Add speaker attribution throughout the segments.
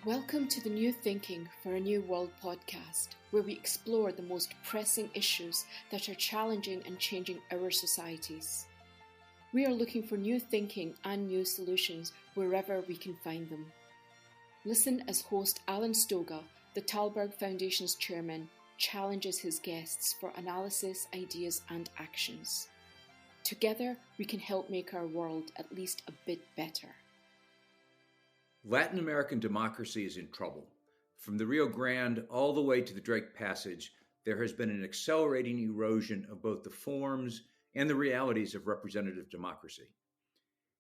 Speaker 1: Welcome to the New Thinking for a New World podcast, where we explore the most pressing issues that are challenging and changing our societies. We are looking for new thinking and new solutions wherever we can find them. Listen as host Alan Stoga, the Thalberg Foundation's chairman, challenges his guests for analysis, ideas and actions. Together, we can help make our world at least a bit better.
Speaker 2: Latin American democracy is in trouble. From the Rio Grande all the way to the Drake Passage, there has been an accelerating erosion of both the forms and the realities of representative democracy.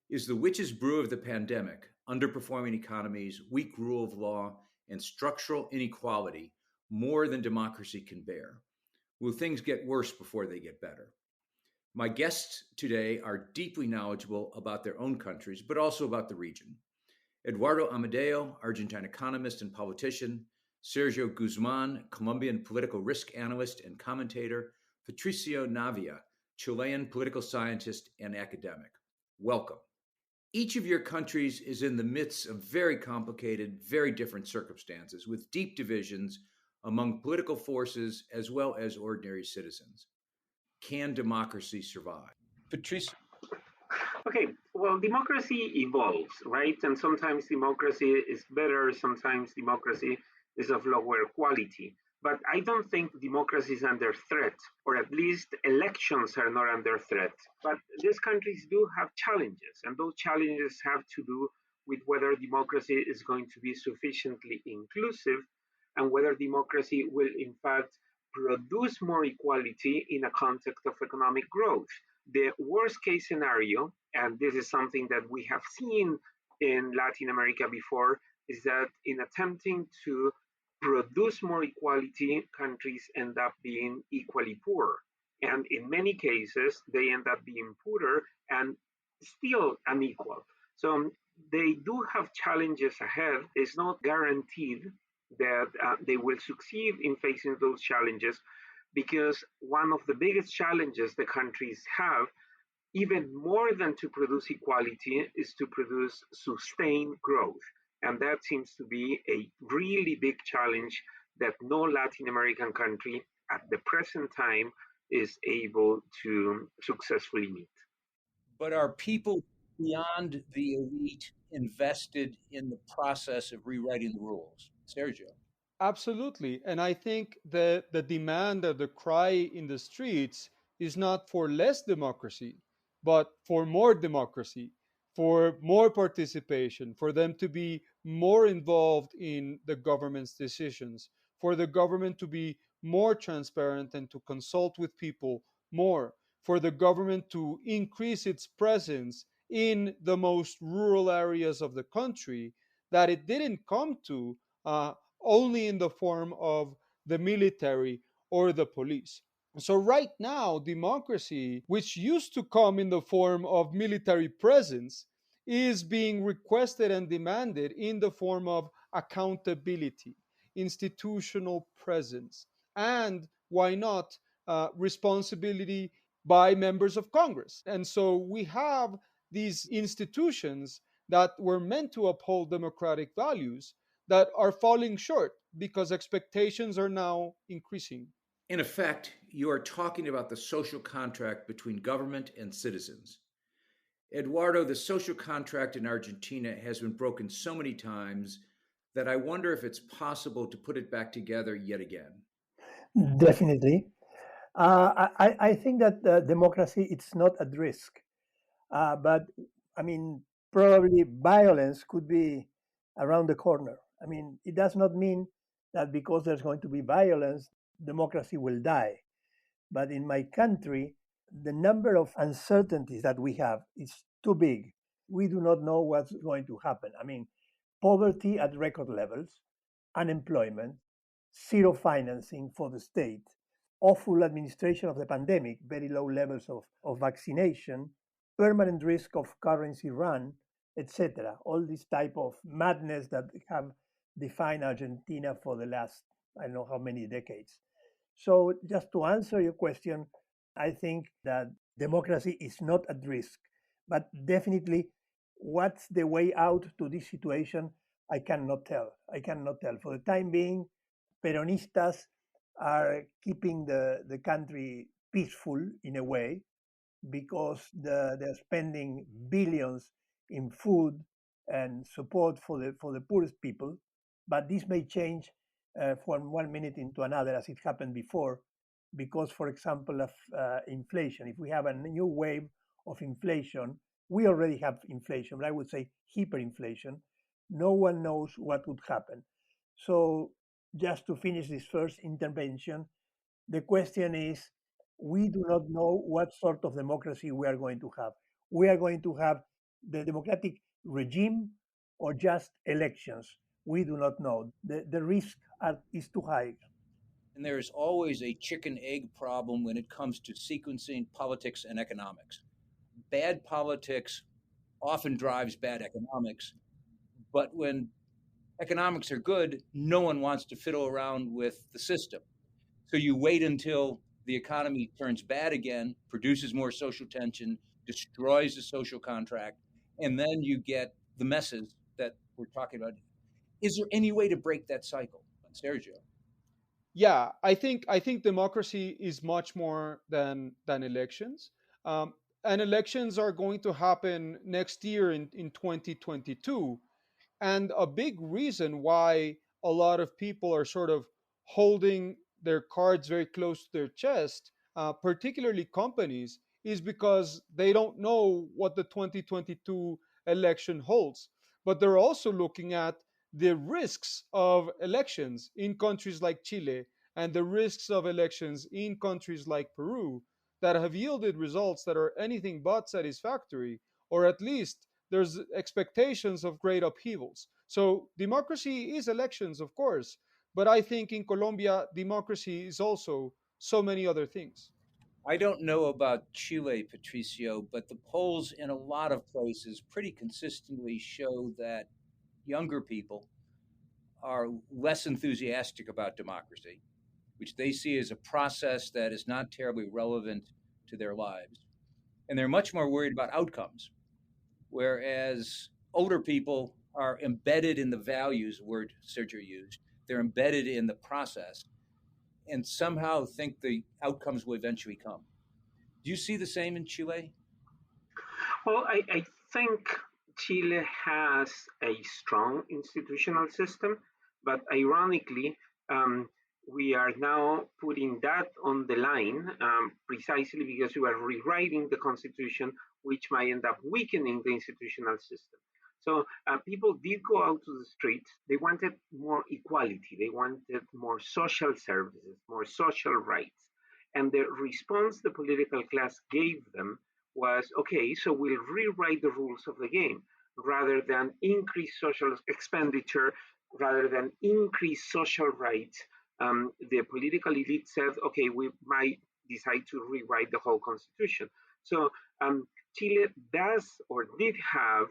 Speaker 2: Is the witch's brew of the pandemic, underperforming economies, weak rule of law, and structural inequality more than democracy can bear? Will things get worse before they get better? My guests today are deeply knowledgeable about their own countries, but also about the region. Eduardo Amadeo, Argentine economist and politician; Sergio Guzman, Colombian political risk analyst and commentator; Patricio Navia, Chilean political scientist and academic. Welcome. Each of your countries is in the midst of very complicated, very different circumstances, with deep divisions among political forces as well as ordinary citizens. Can democracy survive? Patricio.
Speaker 3: Okay, well, democracy evolves, right? And sometimes democracy is better, sometimes democracy is of lower quality. But I don't think democracy is under threat, or at least elections are not under threat. But these countries do have challenges, and those challenges have to do with whether democracy is going to be sufficiently inclusive and whether democracy will, in fact, produce more equality in a context of economic growth. The worst case scenario, and this is something that we have seen in Latin America before, is that in attempting to produce more equality, countries end up being equally poor. And in many cases, they end up being poorer and still unequal. So they do have challenges ahead. It's not guaranteed that they will succeed in facing those challenges, because one of the biggest challenges the countries have, even more than to produce equality, is to produce sustained growth. And that seems to be a really big challenge that no Latin American country at the present time is able to successfully meet.
Speaker 2: But are people beyond the elite invested in the process of rewriting the rules? Sergio.
Speaker 4: Absolutely. And I think that the demand or the cry in the streets is not for less democracy, but for more democracy, for more participation, for them to be more involved in the government's decisions, for the government to be more transparent and to consult with people more, for the government to increase its presence in the most rural areas of the country that it didn't come to only in the form of the military or the police. So right now, democracy, which used to come in the form of military presence, is being requested and demanded in the form of accountability, institutional presence, and why not responsibility by members of Congress. And so we have these institutions that were meant to uphold democratic values that are falling short because expectations are now increasing.
Speaker 2: In effect, you are talking about the social contract between government and citizens. Eduardo, the social contract in Argentina has been broken so many times that I wonder if it's possible to put it back together yet again.
Speaker 5: Definitely. I think that democracy it's not at risk. But I mean, probably violence could be around the corner. I mean, it does not mean that because there's going to be violence, democracy will die. But in my country, the number of uncertainties that we have is too big. We do not know what's going to happen. I mean, poverty at record levels, unemployment, zero financing for the state, awful administration of the pandemic, very low levels of vaccination, permanent risk of currency run, etc. All this type of madness that have defined Argentina for the last, I don't know how many decades. So just to answer your question, I think that democracy is not at risk, but definitely what's the way out to this situation? I cannot tell. I cannot tell. For the time being, Peronistas are keeping the country peaceful in a way because they're spending billions in food and support for the poorest people. But this may change from one minute into another, as it happened before, because, for example, of inflation. If we have a new wave of inflation, we already have inflation, but I would say hyperinflation. No one knows what would happen. So, just to finish this first intervention, the question is, we do not know what sort of democracy we are going to have. We are going to have the democratic regime or just elections. We do not know. The risk is too high.
Speaker 2: And there is always a chicken egg problem when it comes to sequencing politics and economics. Bad politics often drives bad economics, but when economics are good, no one wants to fiddle around with the system. So you wait until the economy turns bad again, produces more social tension, destroys the social contract, and then you get the messes that we're talking about. Is there any way to break that cycle, Sergio?
Speaker 4: Yeah, I think democracy is much more than elections. Um, and elections are going to happen next year in 2022. And a big reason why a lot of people are sort of holding their cards very close to their chest, particularly companies, is because they don't know what the 2022 election holds. But they're also looking at the risks of elections in countries like Chile and the risks of elections in countries like Peru that have yielded results that are anything but satisfactory, or at least there's expectations of great upheavals. So democracy is elections, of course, but I think in Colombia, democracy is also so many other things.
Speaker 2: I don't know about Chile, Patricio, but the polls in a lot of places pretty consistently show that younger people are less enthusiastic about democracy, which they see as a process that is not terribly relevant to their lives. And they're much more worried about outcomes, whereas older people are embedded in the values, word Sergio used, they're embedded in the process and somehow think the outcomes will eventually come. Do you see the same in Chile?
Speaker 3: Well, I think Chile has a strong institutional system, but ironically, we are now putting that on the line precisely because we are rewriting the constitution, which might end up weakening the institutional system. So people did go out to the streets. They wanted more equality. They wanted more social services, more social rights. And the response the political class gave them was okay, so we'll rewrite the rules of the game rather than increase social expenditure, rather than increase social rights. The political elite said, okay, we might decide to rewrite the whole constitution. So Chile does or did have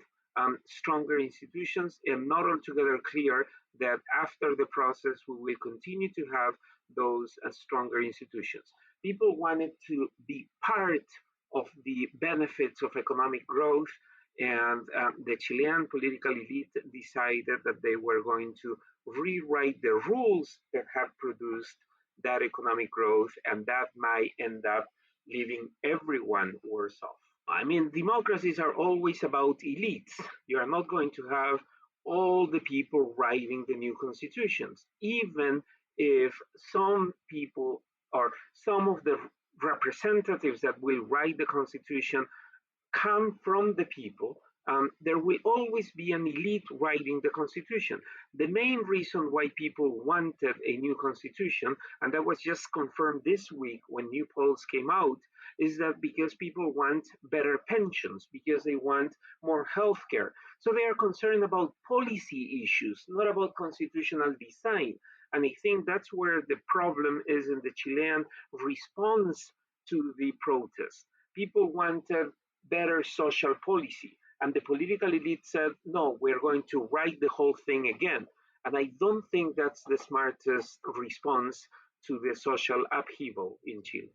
Speaker 3: stronger institutions, and not altogether clear that after the process we will continue to have those stronger institutions. People wanted to be part of the benefits of economic growth, and the Chilean political elite decided that they were going to rewrite the rules that have produced that economic growth, and that might end up leaving everyone worse off. I mean, democracies are always about elites. You are not going to have all the people writing the new constitutions, even if some people or some of the representatives that will write the constitution come from the people. There will always be an elite writing the constitution. The main reason why people wanted a new constitution, and that was just confirmed this week when new polls came out, is that because people want better pensions, because they want more healthcare. So they are concerned about policy issues, not about constitutional design. And I think that's where the problem is in the Chilean response to the protest. People wanted better social policy. And the political elite said, no, we're going to write the whole thing again. And I don't think that's the smartest response to the social upheaval in Chile.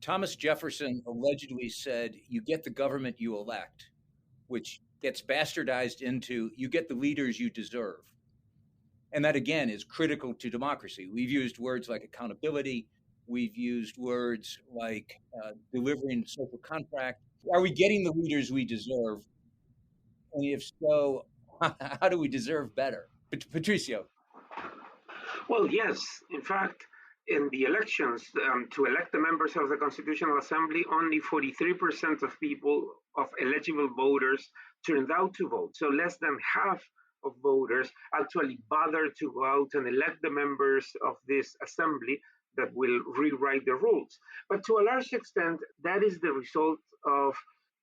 Speaker 2: Thomas Jefferson allegedly said, "You get the government you elect," which gets bastardized into you get the leaders you deserve. And that, again, is critical to democracy. We've used words like accountability. We've used words like delivering social contract. Are we getting the leaders we deserve? And if so, how do we deserve better? Patricio.
Speaker 3: Well, yes. In fact, in the elections to elect the members of the Constitutional Assembly, only 43% of people, of eligible voters, turned out to vote. So less than half of voters actually bothered to go out and elect the members of this assembly that will rewrite the rules. But to a large extent, that is the result of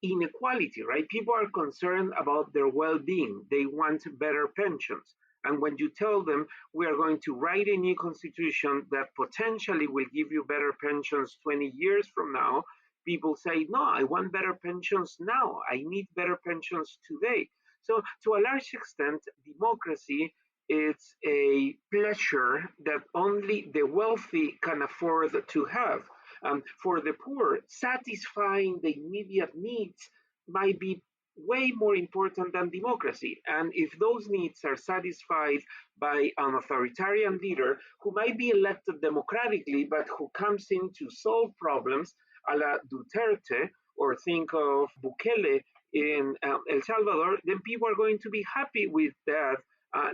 Speaker 3: inequality, right? People are concerned about their well being, they want better pensions. And when you tell them we are going to write a new constitution that potentially will give you better pensions 20 years from now, people say, no, I want better pensions now. I need better pensions today. So, to a large extent, democracy is a pleasure that only the wealthy can afford to have. For the poor, satisfying the immediate needs might be way more important than democracy. And if those needs are satisfied by an authoritarian leader who might be elected democratically, but who comes in to solve problems, a la Duterte, or think of Bukele in El Salvador, then people are going to be happy with that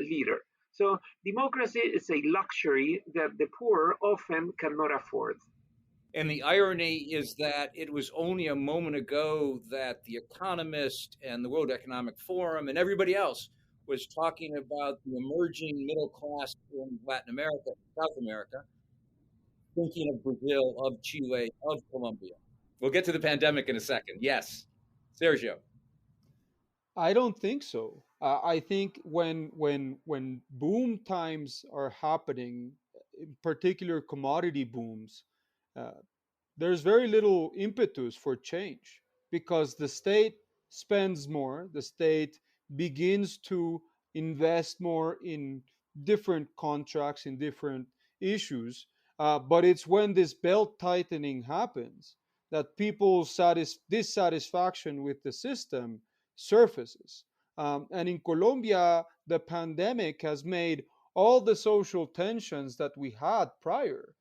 Speaker 3: leader. So democracy is a luxury that the poor often cannot afford.
Speaker 2: And the irony is that it was only a moment ago that the Economist and the World Economic Forum and everybody else was talking about the emerging middle class in Latin America, South America, thinking of Brazil, of Chile, of Colombia. We'll get to the pandemic in a second. Yes. Sergio.
Speaker 4: I don't think so. I think when boom times are happening, in particular commodity booms, uh, there's very little impetus for change because the state spends more, the state begins to invest more in different contracts, in different issues. But it's when this belt tightening happens that people's dissatisfaction with the system surfaces. And in Colombia, the pandemic has made all the social tensions that we had prior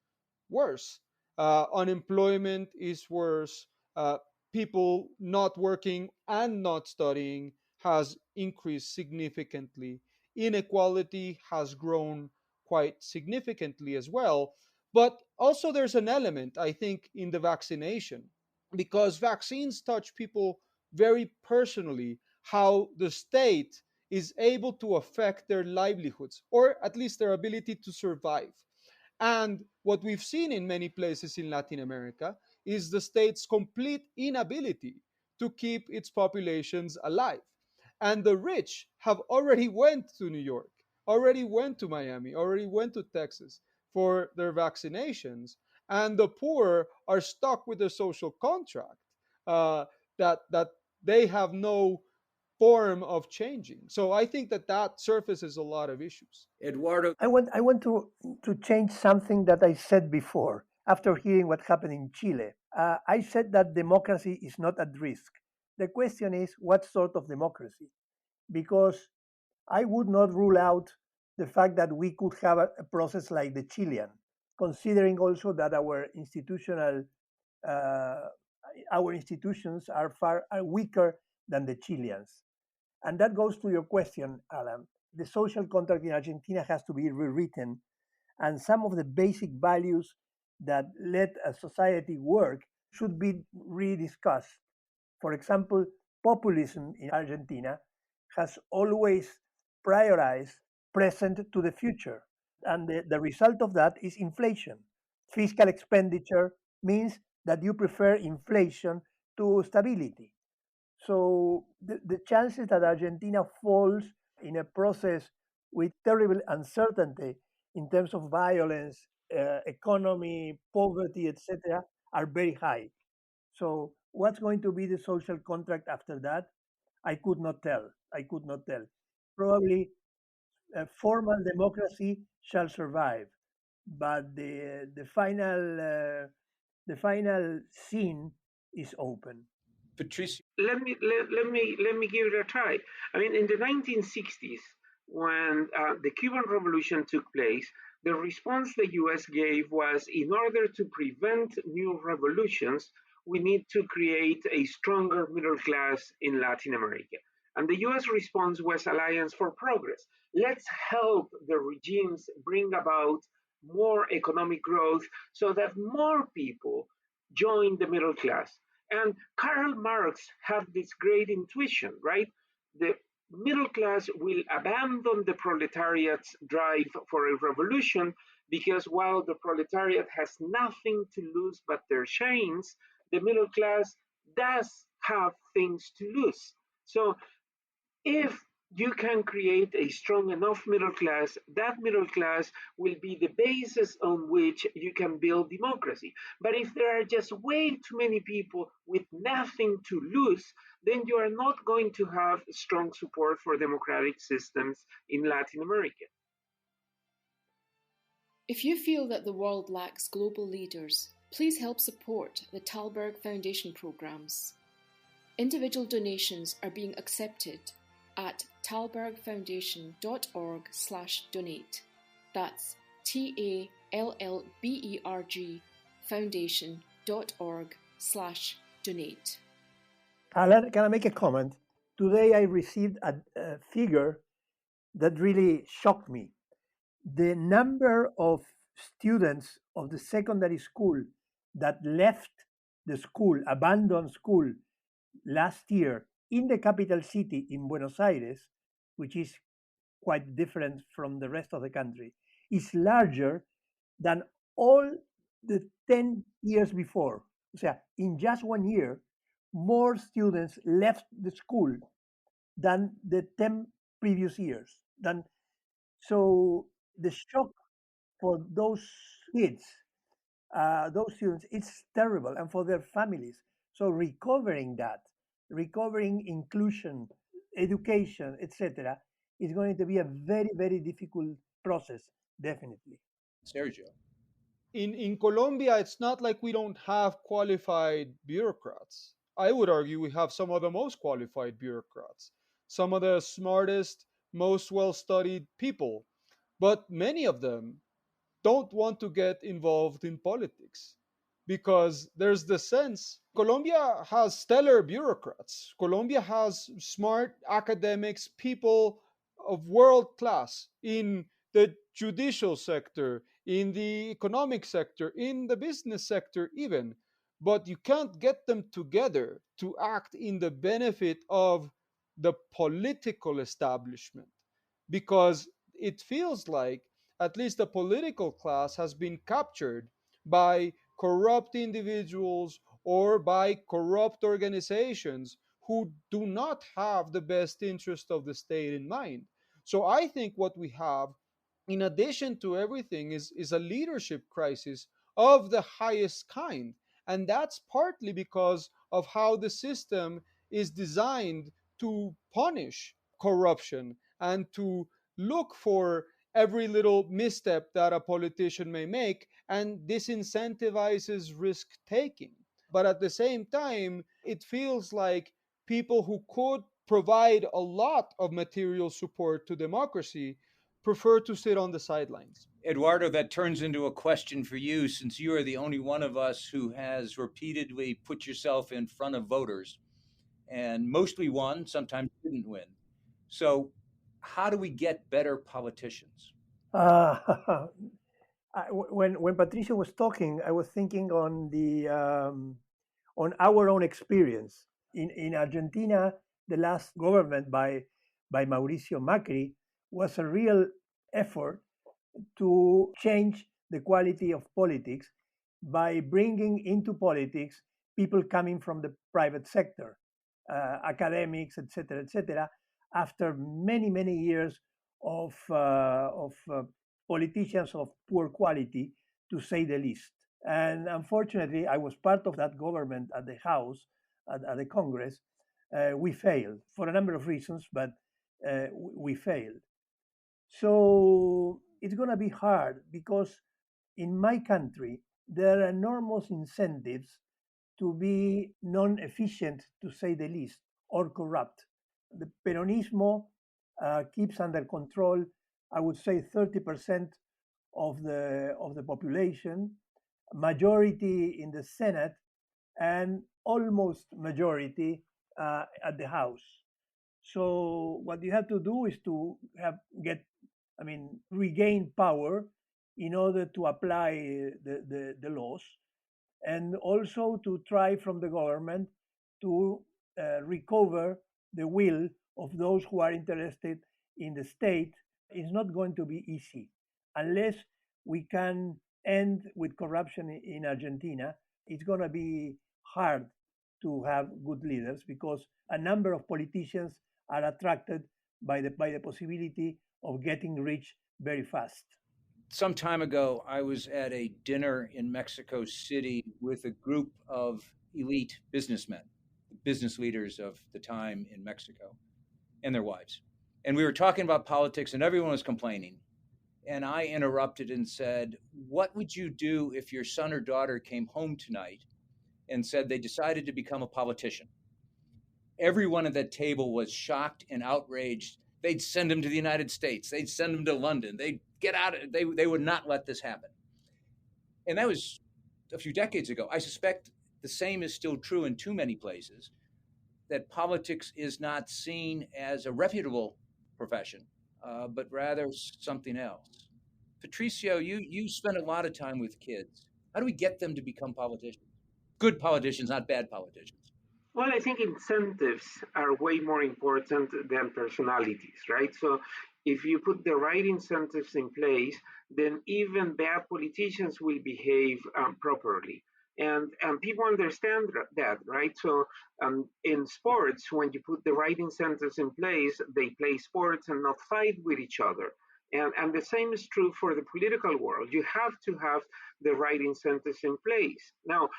Speaker 4: worse. Unemployment is worse. People not working and not studying has increased significantly. Inequality has grown quite significantly as well. But also, there's an element, I think, in the vaccination because vaccines touch people very personally, how the state is able to affect their livelihoods or at least their ability to survive. And what we've seen in many places in Latin America is the state's complete inability to keep its populations alive. And the rich have already went to New York, already went to Miami, already went to Texas for their vaccinations, and the poor are stuck with a social contract that they have no form of changing. So I think that surfaces a lot of issues.
Speaker 2: Eduardo.
Speaker 5: I want to change something that I said before after hearing what happened in Chile. I said that democracy is not at risk. The question is what sort of democracy? Because I would not rule out the fact that we could have a process like the Chilean, considering also that uh, our institutions are weaker than the Chileans. And that goes to your question, Alan. The social contract in Argentina has to be rewritten, and some of the basic values that let a society work should be rediscussed. For example, populism in Argentina has always prioritized present to the future. And the result of that is inflation. Fiscal expenditure means that you prefer inflation to stability. So the chances that Argentina falls in a process with terrible uncertainty in terms of violence, economy, poverty, etc., are very high. So what's going to be the social contract after that? I could not tell. I could not tell. Probably formal democracy shall survive, but the final scene is open.
Speaker 2: Patricio.
Speaker 3: Let me give it a try. I mean, in the 1960s, when the Cuban Revolution took place, the response the U.S. gave was, in order to prevent new revolutions, we need to create a stronger middle class in Latin America. And the US response was Alliance for Progress. Let's help the regimes bring about more economic growth so that more people join the middle class. And Karl Marx had this great intuition, right? The middle class will abandon the proletariat's drive for a revolution because while the proletariat has nothing to lose but their chains, the middle class does have things to lose. So if you can create a strong enough middle class, that middle class will be the basis on which you can build democracy. But if there are just way too many people with nothing to lose, then you are not going to have strong support for democratic systems in Latin America.
Speaker 1: If you feel that the world lacks global leaders, please help support the Thalberg Foundation programs. Individual donations are being accepted at thalbergfoundation.org/donate. That's TALLBERG foundation.org/donate.
Speaker 5: Can I make a comment? Today I received a figure that really shocked me. The number of students of the secondary school that left the school, abandoned school last year in the capital city in Buenos Aires, which is quite different from the rest of the country, is larger than all the 10 years before. So in just 1 year, more students left the school than the 10 previous years. So the shock for those kids, those students, it's terrible, and for their families. So recovering inclusion, education, etc., is going to be a very, very difficult process, definitely.
Speaker 2: Sergio.
Speaker 4: In Colombia, it's not like we don't have qualified bureaucrats. I would argue we have some of the most qualified bureaucrats, some of the smartest, most well studied people. But many of them don't want to get involved in politics because there's the sense Colombia has stellar bureaucrats. Colombia has smart academics, people of world class in the judicial sector, in the economic sector, in the business sector, even. But you can't get them together to act in the benefit of the political establishment because it feels like at least the political class has been captured by corrupt individuals or by corrupt organizations who do not have the best interest of the state in mind. So I think what we have, in addition to everything, is a leadership crisis of the highest kind. And that's partly because of how the system is designed to punish corruption and to look for every little misstep that a politician may make and disincentivizes risk taking. But at the same time, it feels like people who could provide a lot of material support to democracy prefer to sit on the sidelines.
Speaker 2: Eduardo, that turns into a question for you since you are the only one of us who has repeatedly put yourself in front of voters and mostly won, sometimes didn't win. So, how do we get better politicians?
Speaker 5: When Patricio was talking, I was thinking on our own experience in Argentina. The last government by Mauricio Macri was a real effort to change the quality of politics by bringing into politics people coming from the private sector, academics, etc., after many years of politicians of poor quality, to say the least. And unfortunately, I was part of that government at the House, at the Congress. We failed for a number of reasons, but we failed. So it's going to be hard because in my country, there are enormous incentives to be non-efficient, to say the least, or corrupt. The Peronismo keeps under control, I would say, 30% of the population, majority in the Senate, and almost majority at the House. So what you have to do is to regain power in order to apply the laws, and also to try from the government to recover the will of those who are interested in the state. Is not going to be easy unless we can end with corruption in Argentina. It's going to be hard to have good leaders because a number of politicians are attracted by the possibility of getting rich very fast.
Speaker 2: Some time ago, I was at a dinner in Mexico City with a group of elite businessmen, business leaders of the time in Mexico, and their wives. And we were talking about politics, and everyone was complaining. And I interrupted and said, "What would you do if your son or daughter came home tonight and said they decided to become a politician?" Everyone at that table was shocked and outraged. They'd send them to the United States. They'd send them to London. They'd get out. They would not let this happen. And that was a few decades ago. I suspect the same is still true in too many places, that politics is not seen as a reputable profession, but rather something else. Patricio, you spend a lot of time with kids. How do we get them to become politicians? Good politicians, not bad politicians.
Speaker 3: Well, I think incentives are way more important than personalities, right? So if you put the right incentives in place, then even bad politicians will behave properly. And people understand that, right? So in sports, when you put the right incentives in place, they play sports and not fight with each other. And the same is true for the political world. You have to have the right incentives in place. Now,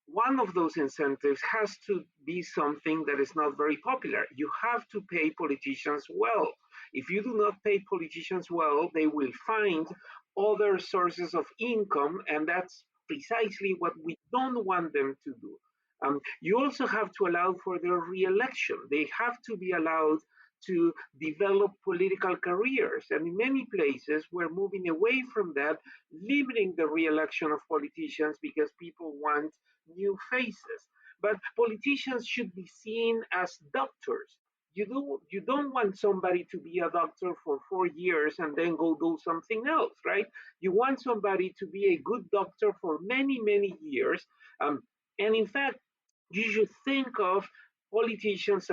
Speaker 3: one of those incentives has to be something that is not very popular. You have to pay politicians well. If you do not pay politicians well, they will find other sources of income, and that's precisely what we don't want them to do. You also have to allow for their re-election. They have to be allowed to develop political careers. And in many places, we're moving away from that, limiting the re-election of politicians because people want new faces. But politicians should be seen as doctors. You don't want somebody to be a doctor for 4 years and then go do something else, right? You want somebody to be a good doctor for many, many years. And in fact, you should think of politicians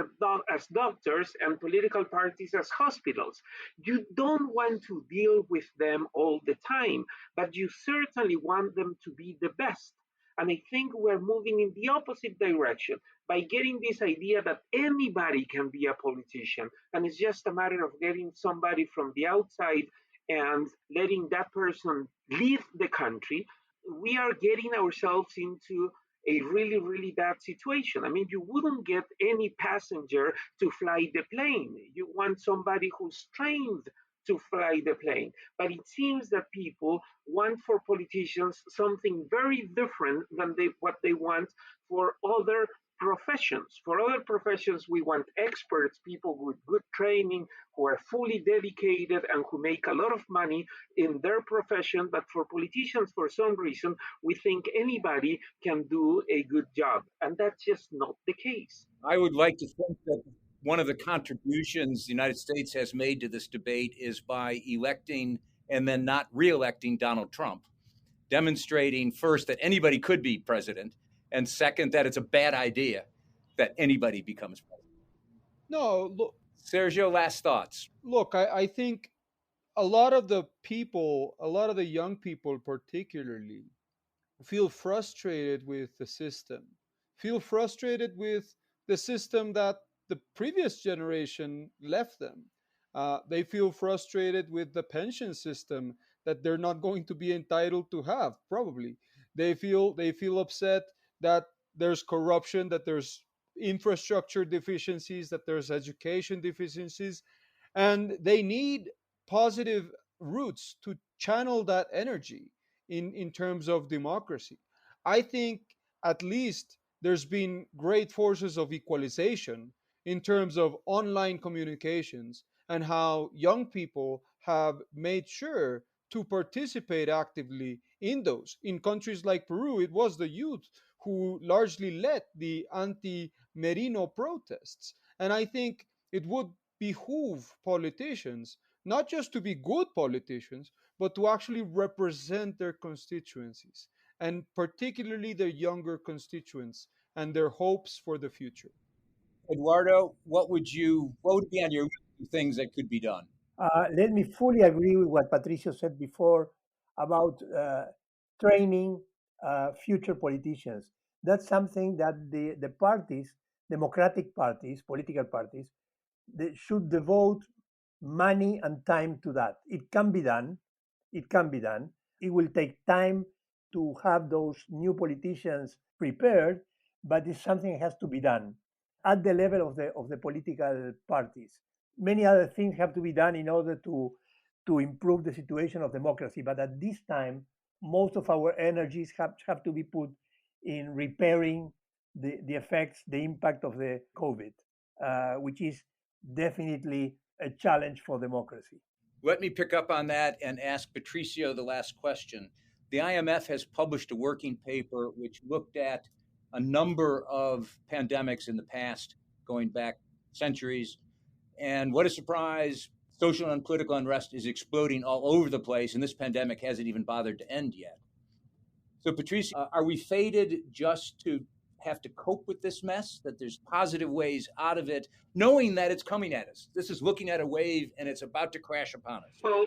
Speaker 3: as doctors and political parties as hospitals. You don't want to deal with them all the time, but you certainly want them to be the best. And I think we're moving in the opposite direction by getting this idea that anybody can be a politician. And it's just a matter of getting somebody from the outside and letting that person lead the country. We are getting ourselves into a really, really bad situation. I mean, you wouldn't get any passenger to fly the plane. You want somebody who's trained to fly the plane. But it seems that people want for politicians something very different than what they want for other professions. For other professions, we want experts, people with good training, who are fully dedicated and who make a lot of money in their profession. But for politicians, for some reason, we think anybody can do a good job. And that's just not the case.
Speaker 2: I would like to think that one of the contributions the United States has made to this debate is by electing and then not re-electing Donald Trump, demonstrating first that anybody could be president, and second, that it's a bad idea that anybody becomes president.
Speaker 4: No, look,
Speaker 2: Sergio, last thoughts.
Speaker 4: look, I think a lot of the people, a lot of the young people particularly, feel frustrated with the system, feel frustrated with the system that the previous generation left them. They feel frustrated with the pension system that they're not going to be entitled to have, probably. They feel upset that there's corruption, that there's infrastructure deficiencies, that there's education deficiencies, and they need positive roots to channel that energy in terms of democracy. I think at least there's been great forces of equalization in terms of online communications and how young people have made sure to participate actively in those. In countries like Peru, it was the youth who largely led the anti Merino protests. And I think it would behoove politicians not just to be good politicians, but to actually represent their constituencies, and particularly their younger constituents and their hopes for the future.
Speaker 2: Eduardo, what would be on your list of things that could be done?
Speaker 5: Let me fully agree with what Patricio said before about training future politicians. That's something that the parties, democratic parties, political parties, they should devote money and time to that. It can be done. It can be done. It will take time to have those new politicians prepared, but it's something that has to be done at the level of the political parties. Many other things have to be done in order to improve the situation of democracy. But at this time, most of our energies have to be put in repairing the effects, the impact of the COVID, which is definitely a challenge for democracy.
Speaker 2: Let me pick up on that and ask Patricio the last question. The IMF has published a working paper which looked at a number of pandemics in the past, going back centuries. And what a surprise, social and political unrest is exploding all over the place, and this pandemic hasn't even bothered to end yet. So, Patricio, are we fated just to have to cope with this mess, that there's positive ways out of it, knowing that it's coming at us? This is looking at a wave and it's about to crash upon us.
Speaker 3: Well,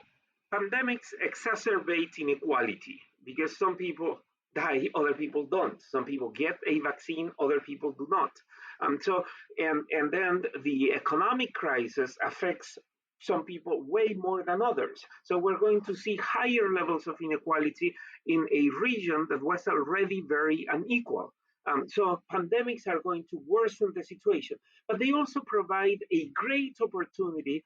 Speaker 3: pandemics exacerbate inequality because some people die, other people don't. Some people get a vaccine, other people do not. And then the economic crisis affects some people way more than others. So we're going to see higher levels of inequality in a region that was already very unequal. So pandemics are going to worsen the situation, but they also provide a great opportunity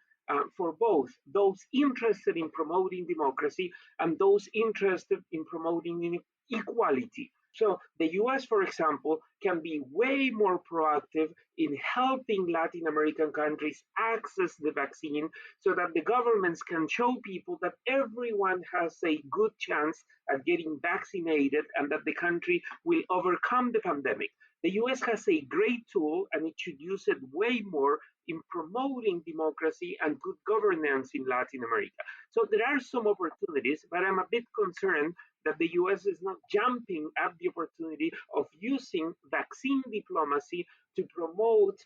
Speaker 3: for both those interested in promoting democracy and those interested in promoting equality. So the US, for example, can be way more proactive in helping Latin American countries access the vaccine so that the governments can show people that everyone has a good chance at getting vaccinated and that the country will overcome the pandemic. The US has a great tool and it should use it way more in promoting democracy and good governance in Latin America. So there are some opportunities, but I'm a bit concerned that the US is not jumping at the opportunity of using vaccine diplomacy to promote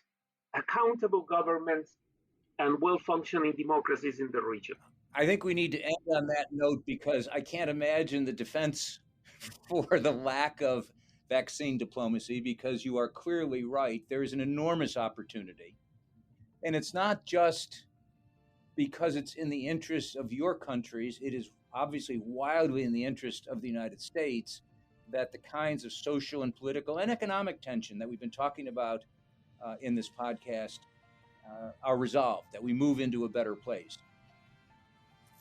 Speaker 3: accountable governments and well functioning democracies in the region.
Speaker 2: I think we need to end on that note because I can't imagine the defense for the lack of vaccine diplomacy, because you are clearly right. There is an enormous opportunity. And it's not just because it's in the interest of your countries, it is obviously wildly in the interest of the United States that the kinds of social and political and economic tension that we've been talking about in this podcast are resolved, that we move into a better place.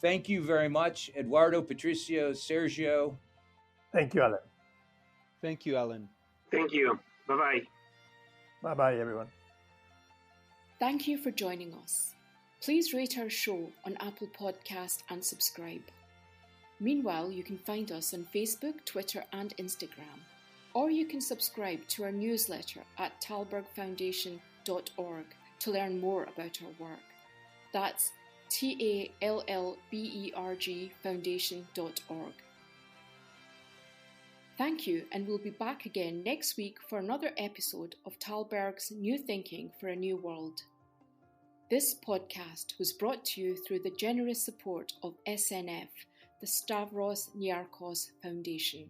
Speaker 2: Thank you very much, Eduardo, Patricio, Sergio.
Speaker 5: Thank you, Alan.
Speaker 4: Thank you, Alan.
Speaker 3: Thank you. Bye bye.
Speaker 5: Bye bye, everyone.
Speaker 1: Thank you for joining us. Please rate our show on Apple Podcast and subscribe. Meanwhile, you can find us on Facebook, Twitter, and Instagram, or you can subscribe to our newsletter at tallbergfoundation.org to learn more about our work. That's TALLBERG foundation.org. Thank you, and we'll be back again next week for another episode of Tallberg's New Thinking for a New World. This podcast was brought to you through the generous support of SNF, the Stavros Niarchos Foundation.